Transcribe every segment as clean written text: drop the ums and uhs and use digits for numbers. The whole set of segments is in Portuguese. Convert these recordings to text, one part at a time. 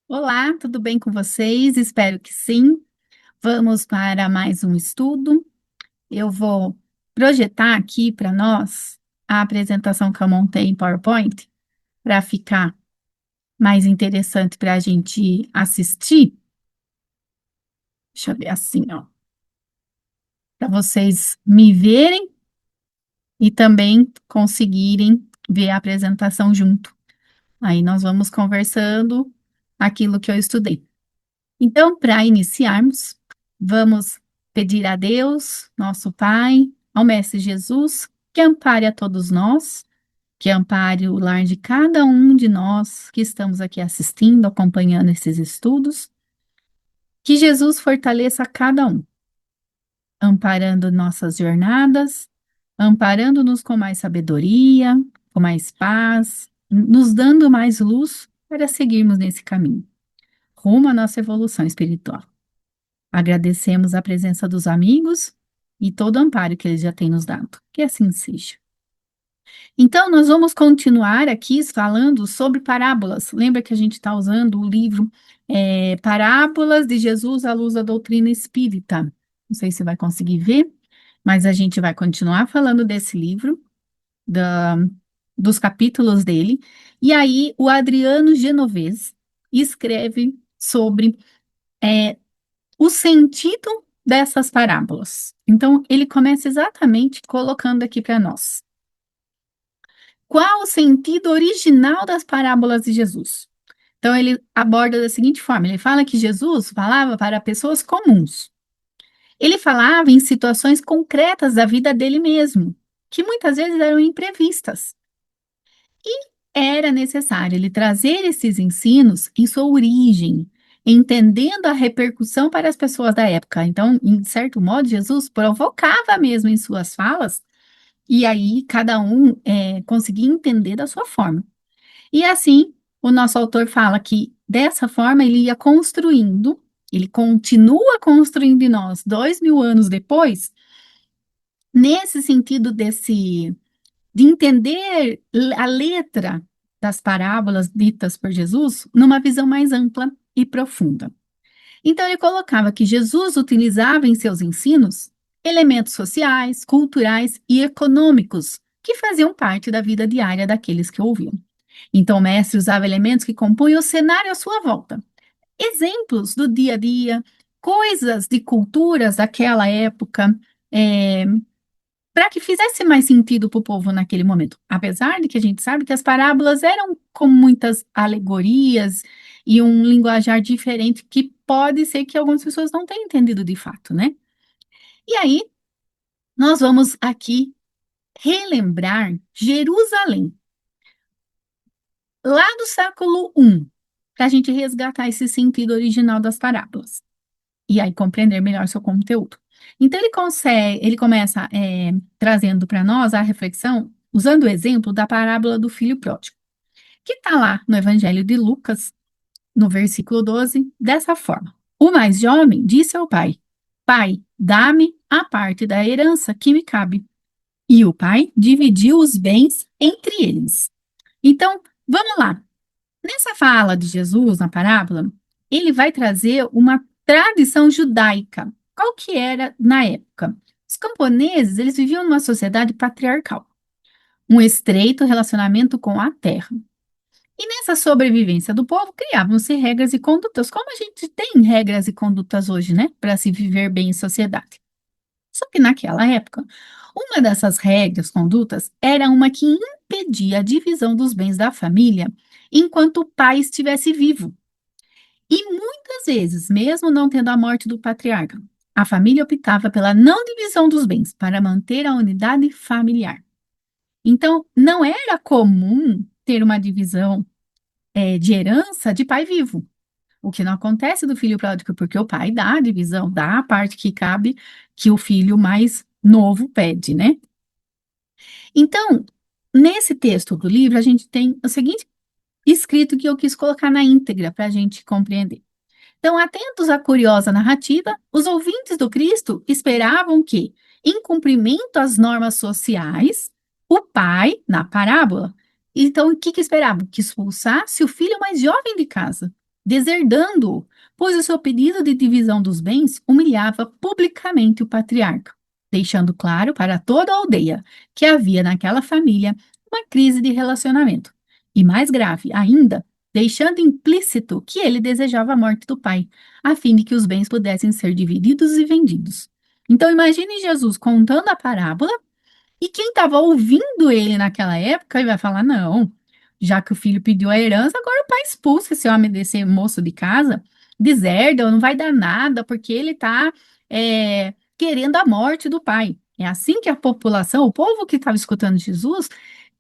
Olá, tudo bem com vocês? Espero que sim. Vamos para mais um estudo. Eu vou projetar aqui para nós a apresentação que eu montei em PowerPoint para ficar mais interessante para a gente assistir. Deixa eu ver assim, ó, para vocês me verem e também conseguirem ver a apresentação junto. Aí nós vamos conversando aquilo que eu estudei. Então, para iniciarmos, vamos pedir a Deus, nosso Pai, ao Mestre Jesus, que ampare a todos nós, que ampare o lar de cada um de nós que estamos aqui assistindo, acompanhando esses estudos, que Jesus fortaleça a cada um, amparando nossas jornadas, amparando-nos com mais sabedoria, com mais paz, nos dando mais luz para seguirmos nesse caminho, rumo à nossa evolução espiritual. Agradecemos a presença dos amigos e todo o amparo que eles já têm nos dado. Que assim seja. Então, nós vamos continuar aqui falando sobre parábolas. Lembra que a gente está usando o livro Parábolas de Jesus à Luz da Doutrina Espírita. Não sei se vai conseguir ver, mas a gente vai continuar falando desse livro, da- dos capítulos dele. E aí, o Adriano Genovese escreve sobre o sentido dessas parábolas. Então, ele começa exatamente colocando aqui para nós. Qual o sentido original das parábolas de Jesus? Então, ele aborda da seguinte forma: ele fala que Jesus falava para pessoas comuns. Ele falava em situações concretas da vida dele mesmo, que muitas vezes eram imprevistas. Era necessário ele trazer esses ensinos em sua origem, entendendo a repercussão para as pessoas da época. Então, em certo modo, Jesus provocava mesmo em suas falas, e aí cada um conseguia entender da sua forma. E assim, o nosso autor fala que dessa forma ele ia construindo, ele continua construindo em nós 2000 anos depois, nesse sentido de entender a letra das parábolas ditas por Jesus numa visão mais ampla e profunda. Então, ele colocava que Jesus utilizava em seus ensinos elementos sociais, culturais e econômicos que faziam parte da vida diária daqueles que ouviam. Então, o mestre usava elementos que compunham o cenário à sua volta, exemplos do dia a dia, coisas de culturas daquela época, é, para que fizesse mais sentido para o povo naquele momento. Apesar de que a gente sabe que as parábolas eram com muitas alegorias e um linguajar diferente que pode ser que algumas pessoas não tenham entendido de fato, né? E aí, nós vamos aqui relembrar Jerusalém, lá do século I, para a gente resgatar esse sentido original das parábolas e aí compreender melhor seu conteúdo. Então, ele começa trazendo para nós a reflexão, usando o exemplo da parábola do filho pródigo, que está lá no Evangelho de Lucas, no versículo 12, dessa forma: O mais jovem disse ao pai: Pai, dá-me a parte da herança que me cabe. E o pai dividiu os bens entre eles. Então, vamos lá. Nessa fala de Jesus, na parábola, ele vai trazer uma tradição judaica. Qual que era na época? Os camponeses, eles viviam numa sociedade patriarcal, um estreito relacionamento com a terra. E nessa sobrevivência do povo, criavam-se regras e condutas, como a gente tem regras e condutas hoje, né, para se viver bem em sociedade. Só que naquela época, uma dessas regras, condutas, era uma que impedia a divisão dos bens da família enquanto o pai estivesse vivo. E muitas vezes, mesmo não tendo a morte do patriarca, a família optava pela não divisão dos bens para manter a unidade familiar. Então, não era comum ter uma divisão de herança de pai vivo. O que não acontece do filho pródigo, porque o pai dá a divisão, dá a parte que cabe, que o filho mais novo pede, né? Então, nesse texto do livro, a gente tem o seguinte escrito que eu quis colocar na íntegra para a gente compreender. Então, atentos à curiosa narrativa, os ouvintes do Cristo esperavam que, em cumprimento às normas sociais, o pai, na parábola, então o que esperavam? Que expulsasse o filho mais jovem de casa. deserdando-o, pois o seu pedido de divisão dos bens humilhava publicamente o patriarca, deixando claro para toda a aldeia que havia naquela família uma crise de relacionamento. E mais grave ainda, deixando implícito que ele desejava a morte do pai, a fim de que os bens pudessem ser divididos e vendidos. Então, imagine Jesus contando a parábola e quem estava ouvindo ele naquela época ele vai falar: não, já que o filho pediu a herança, agora o pai expulsa esse homem desse moço de casa, deserda, não vai dar nada, porque ele está querendo a morte do pai. É assim que a população, o povo que estava escutando Jesus,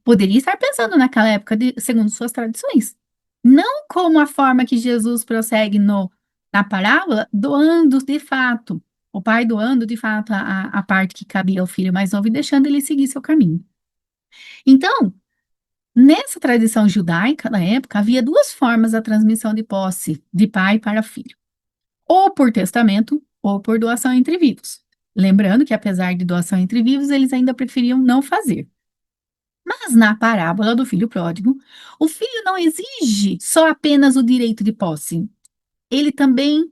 poderia estar pensando naquela época, segundo suas tradições. Não como a forma que Jesus prossegue na parábola, doando de fato. O pai doando de fato a parte que cabia ao filho mais novo e deixando ele seguir seu caminho. Então, nessa tradição judaica da época, havia duas formas da transmissão de posse de pai para filho: ou por testamento, ou por doação entre vivos. Lembrando que, apesar de doação entre vivos, eles ainda preferiam não fazer. Mas na parábola do filho pródigo, o filho não exige só apenas o direito de posse, ele também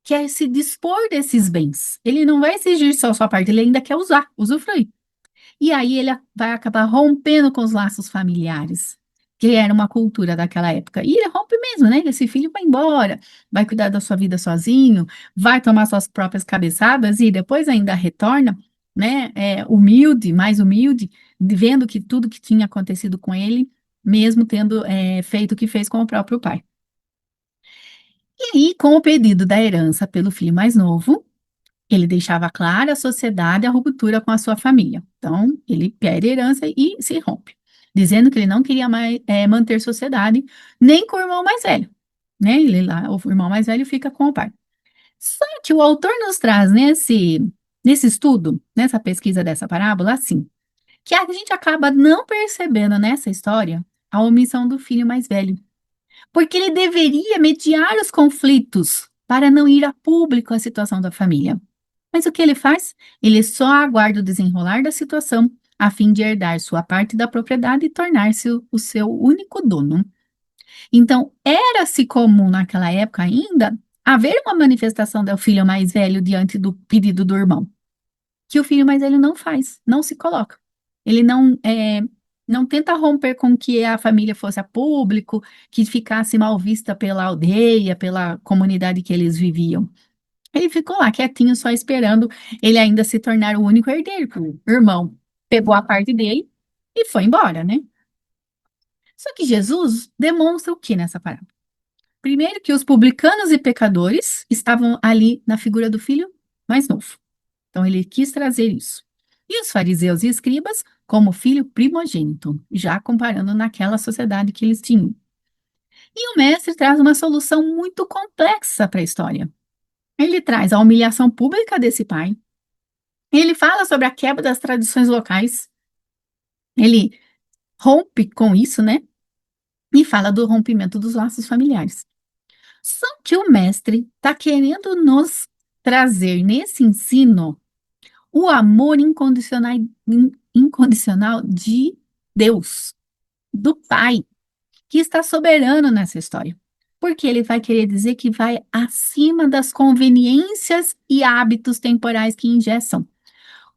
quer se dispor desses bens. Ele não vai exigir só a sua parte, ele ainda quer usar, usufruir. E aí ele vai acabar rompendo com os laços familiares, que era uma cultura daquela época. E ele rompe mesmo, né? Esse filho vai embora, vai cuidar da sua vida sozinho, vai tomar suas próprias cabeçadas e depois ainda retorna, né? Humilde, mais humilde, vendo que tudo que tinha acontecido com ele, mesmo tendo feito o que fez com o próprio pai. E aí, com o pedido da herança pelo filho mais novo, ele deixava clara à sociedade a ruptura com a sua família. Então, ele pede herança e se rompe, dizendo que ele não queria mais manter sociedade nem com o irmão mais velho, né? Ele lá, o irmão mais velho fica com o pai. Só que o autor nos traz nesse estudo, nessa pesquisa dessa parábola, assim, que a gente acaba não percebendo nessa história a omissão do filho mais velho, porque ele deveria mediar os conflitos para não ir a público a situação da família. Mas o que ele faz? Ele só aguarda o desenrolar da situação a fim de herdar sua parte da propriedade e tornar-se o seu único dono. Então, era-se comum naquela época ainda haver uma manifestação do filho mais velho diante do pedido do irmão, que o filho mais velho não faz, não se coloca. Ele não tenta romper com que a família fosse a público, que ficasse mal vista pela aldeia, pela comunidade que eles viviam. Ele ficou lá quietinho, só esperando ele ainda se tornar o único herdeiro. O irmão pegou a parte dele e foi embora, né? Só que Jesus demonstra o que nessa parábola? Primeiro, que os publicanos e pecadores estavam ali na figura do filho mais novo. Então, ele quis trazer isso. E os fariseus e escribas como filho primogênito, já comparando naquela sociedade que eles tinham. E o mestre traz uma solução muito complexa para a história. Ele traz a humilhação pública desse pai. Ele fala sobre a quebra das tradições locais. Ele rompe com isso, né? E fala do rompimento dos laços familiares. Só que o mestre está querendo nos trazer nesse ensino o amor incondicional de Deus, do Pai, que está soberano nessa história. Porque ele vai querer dizer que vai acima das conveniências e hábitos temporais que engessam.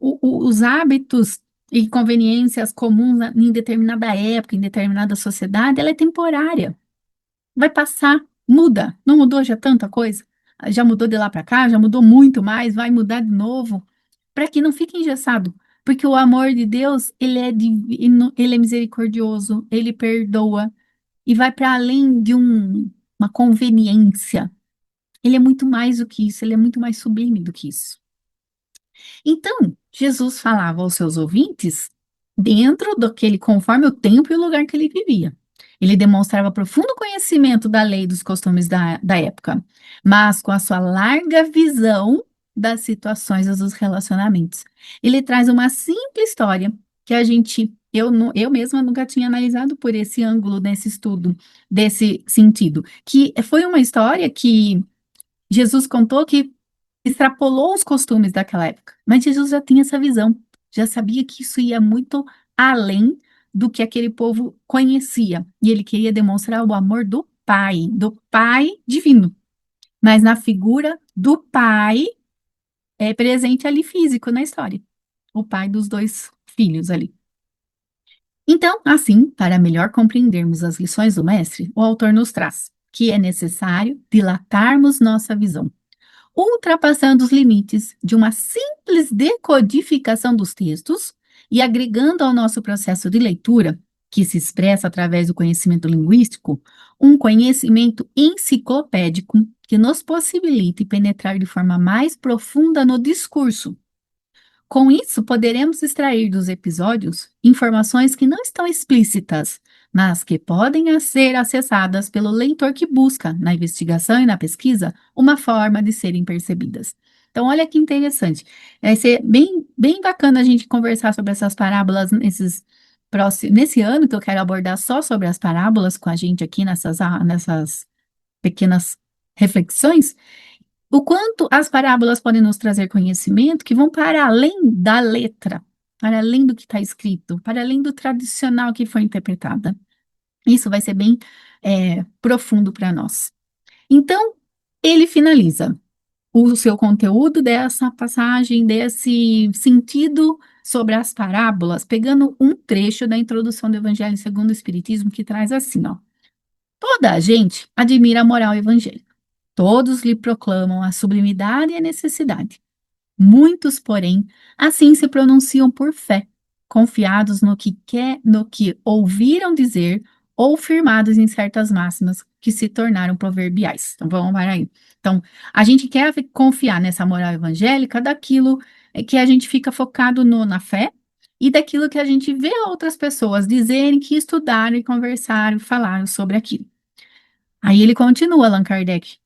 Os hábitos e conveniências comuns em determinada época, em determinada sociedade, ela é temporária. Vai passar, muda. Não mudou já tanta coisa? Já mudou de lá para cá, já mudou muito mais, vai mudar de novo, para que não fique engessado. Porque o amor de Deus, ele é divino, ele é misericordioso, ele perdoa e vai para além de uma conveniência. Ele é muito mais do que isso, ele é muito mais sublime do que isso. Então, Jesus falava aos seus ouvintes dentro daquele, conforme o tempo e o lugar que ele vivia. Ele demonstrava profundo conhecimento da lei e dos costumes da época, mas com a sua larga visão das situações e dos relacionamentos. Ele traz uma simples história que eu mesma nunca tinha analisado por esse ângulo, nesse estudo, desse sentido, que foi uma história que Jesus contou que extrapolou os costumes daquela época. Mas Jesus já tinha essa visão, já sabia que isso ia muito além do que aquele povo conhecia. E ele queria demonstrar o amor do do Pai divino, mas na figura do Pai presente ali físico na história, o pai dos dois filhos ali. Então, assim, para melhor compreendermos as lições do mestre, o autor nos traz que é necessário dilatarmos nossa visão, ultrapassando os limites de uma simples decodificação dos textos e agregando ao nosso processo de leitura, que se expressa através do conhecimento linguístico, um conhecimento enciclopédico que nos possibilite penetrar de forma mais profunda no discurso. Com isso, poderemos extrair dos episódios informações que não estão explícitas, mas que podem ser acessadas pelo leitor que busca, na investigação e na pesquisa, uma forma de serem percebidas. Então, olha que interessante. Vai ser bem bacana a gente conversar sobre essas parábolas nesse ano que eu quero abordar só sobre as parábolas com a gente aqui nessas pequenas reflexões. O quanto as parábolas podem nos trazer conhecimento que vão para além da letra, para além do que está escrito, para além do tradicional que foi interpretada. Isso vai ser bem profundo para nós. Então, ele finaliza o seu conteúdo dessa passagem, desse sentido sobre as parábolas, pegando um trecho da introdução do Evangelho segundo o Espiritismo, que traz assim, ó. Toda a gente admira a moral evangélica. Todos lhe proclamam a sublimidade e a necessidade. Muitos, porém, assim se pronunciam por fé, confiados no que ouviram dizer ou firmados em certas máximas que se tornaram proverbiais. Então, vamos para aí. Então, a gente quer confiar nessa moral evangélica daquilo que a gente fica focado na fé e daquilo que a gente vê outras pessoas dizerem que estudaram e conversaram e falaram sobre aquilo. Aí ele continua, Allan Kardec.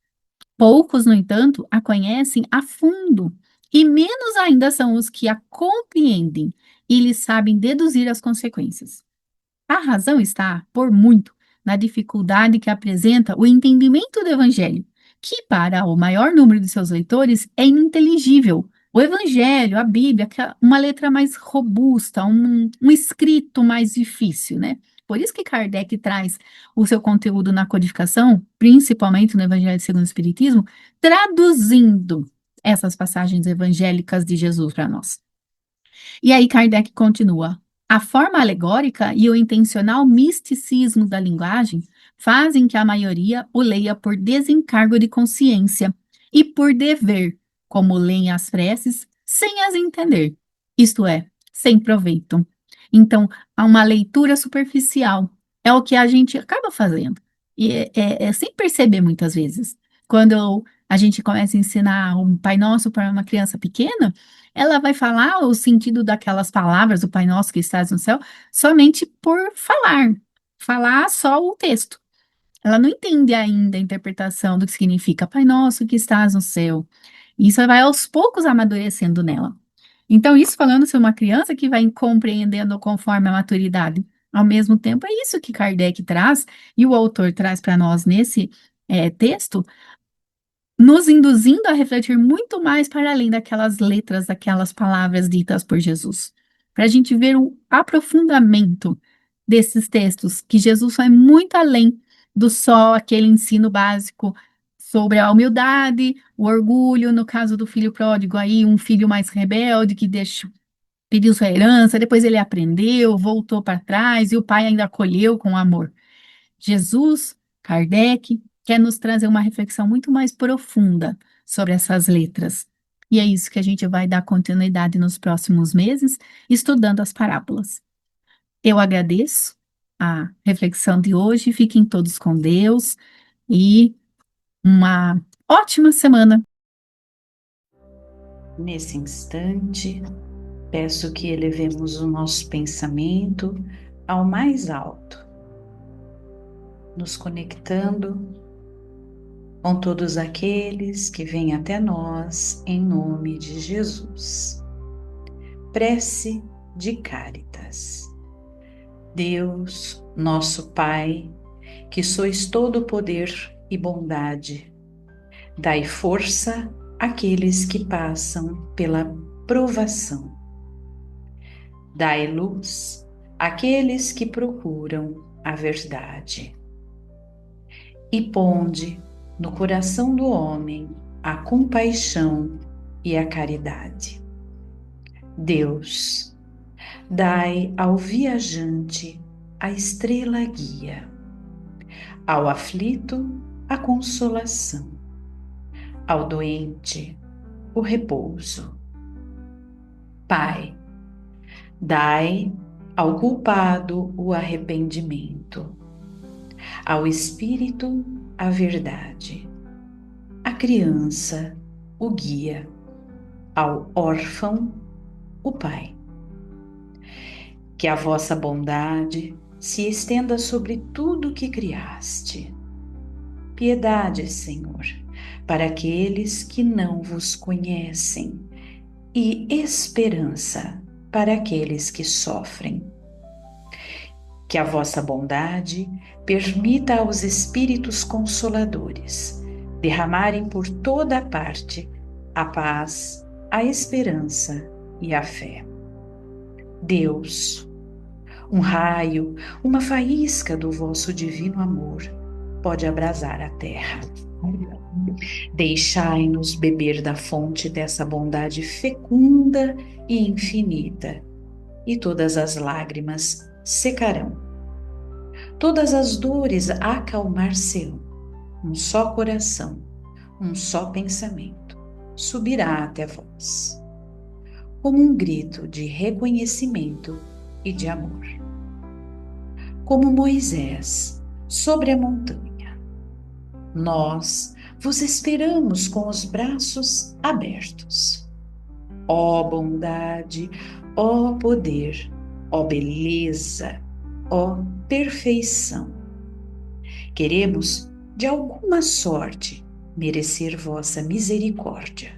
Poucos, no entanto, a conhecem a fundo, e menos ainda são os que a compreendem e lhes sabem deduzir as consequências. A razão está, por muito, na dificuldade que apresenta o entendimento do Evangelho, que para o maior número de seus leitores é ininteligível. O Evangelho, a Bíblia, uma letra mais robusta, um escrito mais difícil, né? Por isso que Kardec traz o seu conteúdo na codificação, principalmente no Evangelho segundo o Espiritismo, traduzindo essas passagens evangélicas de Jesus para nós. E aí Kardec continua. A forma alegórica e o intencional misticismo da linguagem fazem que a maioria o leia por desencargo de consciência e por dever, como leem as preces, sem as entender, isto é, sem proveito. Então, há uma leitura superficial, é o que a gente acaba fazendo, e é sem perceber muitas vezes. Quando a gente começa a ensinar um Pai Nosso para uma criança pequena, ela vai falar o sentido daquelas palavras do Pai Nosso que estás no céu somente por falar só o texto. Ela não entende ainda a interpretação do que significa Pai Nosso que estás no céu. Isso vai aos poucos amadurecendo nela. Então, isso falando sobre uma criança que vai compreendendo conforme a maturidade. Ao mesmo tempo, é isso que Kardec traz e o autor traz para nós nesse texto, nos induzindo a refletir muito mais para além daquelas letras, daquelas palavras ditas por Jesus, para a gente ver o aprofundamento desses textos, que Jesus vai muito além do só aquele ensino básico sobre a humildade, o orgulho, no caso do filho pródigo, aí um filho mais rebelde que pediu sua herança, depois ele aprendeu, voltou para trás e o pai ainda acolheu com amor. Jesus, Kardec, quer nos trazer uma reflexão muito mais profunda sobre essas letras. E é isso que a gente vai dar continuidade nos próximos meses, estudando as parábolas. Eu agradeço a reflexão de hoje, fiquem todos com Deus e uma ótima semana. Nesse instante, peço que elevemos o nosso pensamento ao mais alto, nos conectando com todos aqueles que vêm até nós em nome de Jesus. Prece de Cáritas. Deus, nosso Pai, que sois todo poder e bondade, dai força àqueles que passam pela provação. Dai luz àqueles que procuram a verdade. e ponde no coração do homem a compaixão e a caridade. Deus, dai ao viajante a estrela guia, ao aflito a consolação, ao doente o repouso. Pai, dai ao culpado o arrependimento, ao espírito a verdade, à criança o guia, ao órfão o pai. Que a vossa bondade se estenda sobre tudo que criaste. Piedade, Senhor, para aqueles que não vos conhecem, e esperança para aqueles que sofrem. Que a vossa bondade permita aos Espíritos Consoladores derramarem por toda a parte a paz, a esperança e a fé. Deus, um raio, uma faísca do vosso divino amor pode abrasar a terra. Deixai-nos beber da fonte dessa bondade fecunda e infinita, e todas as lágrimas secarão. Todas as dores acalmar-se-ão. Um só coração, um só pensamento subirá até vós, como um grito de reconhecimento e de amor. Como Moisés sobre a montanha, nós vos esperamos com os braços abertos. Ó bondade, ó poder, ó beleza, ó perfeição. Queremos, de alguma sorte, merecer vossa misericórdia.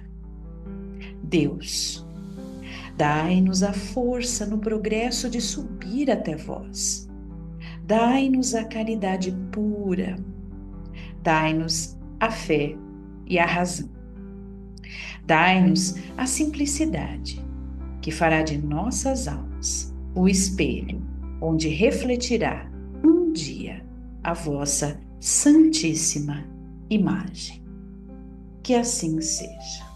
Deus, dai-nos a força no progresso de subir até vós. Dai-nos a caridade pura. Dai-nos a fé e a razão. Dai-nos a simplicidade, que fará de nossas almas o espelho onde refletirá um dia a vossa santíssima imagem. Que assim seja.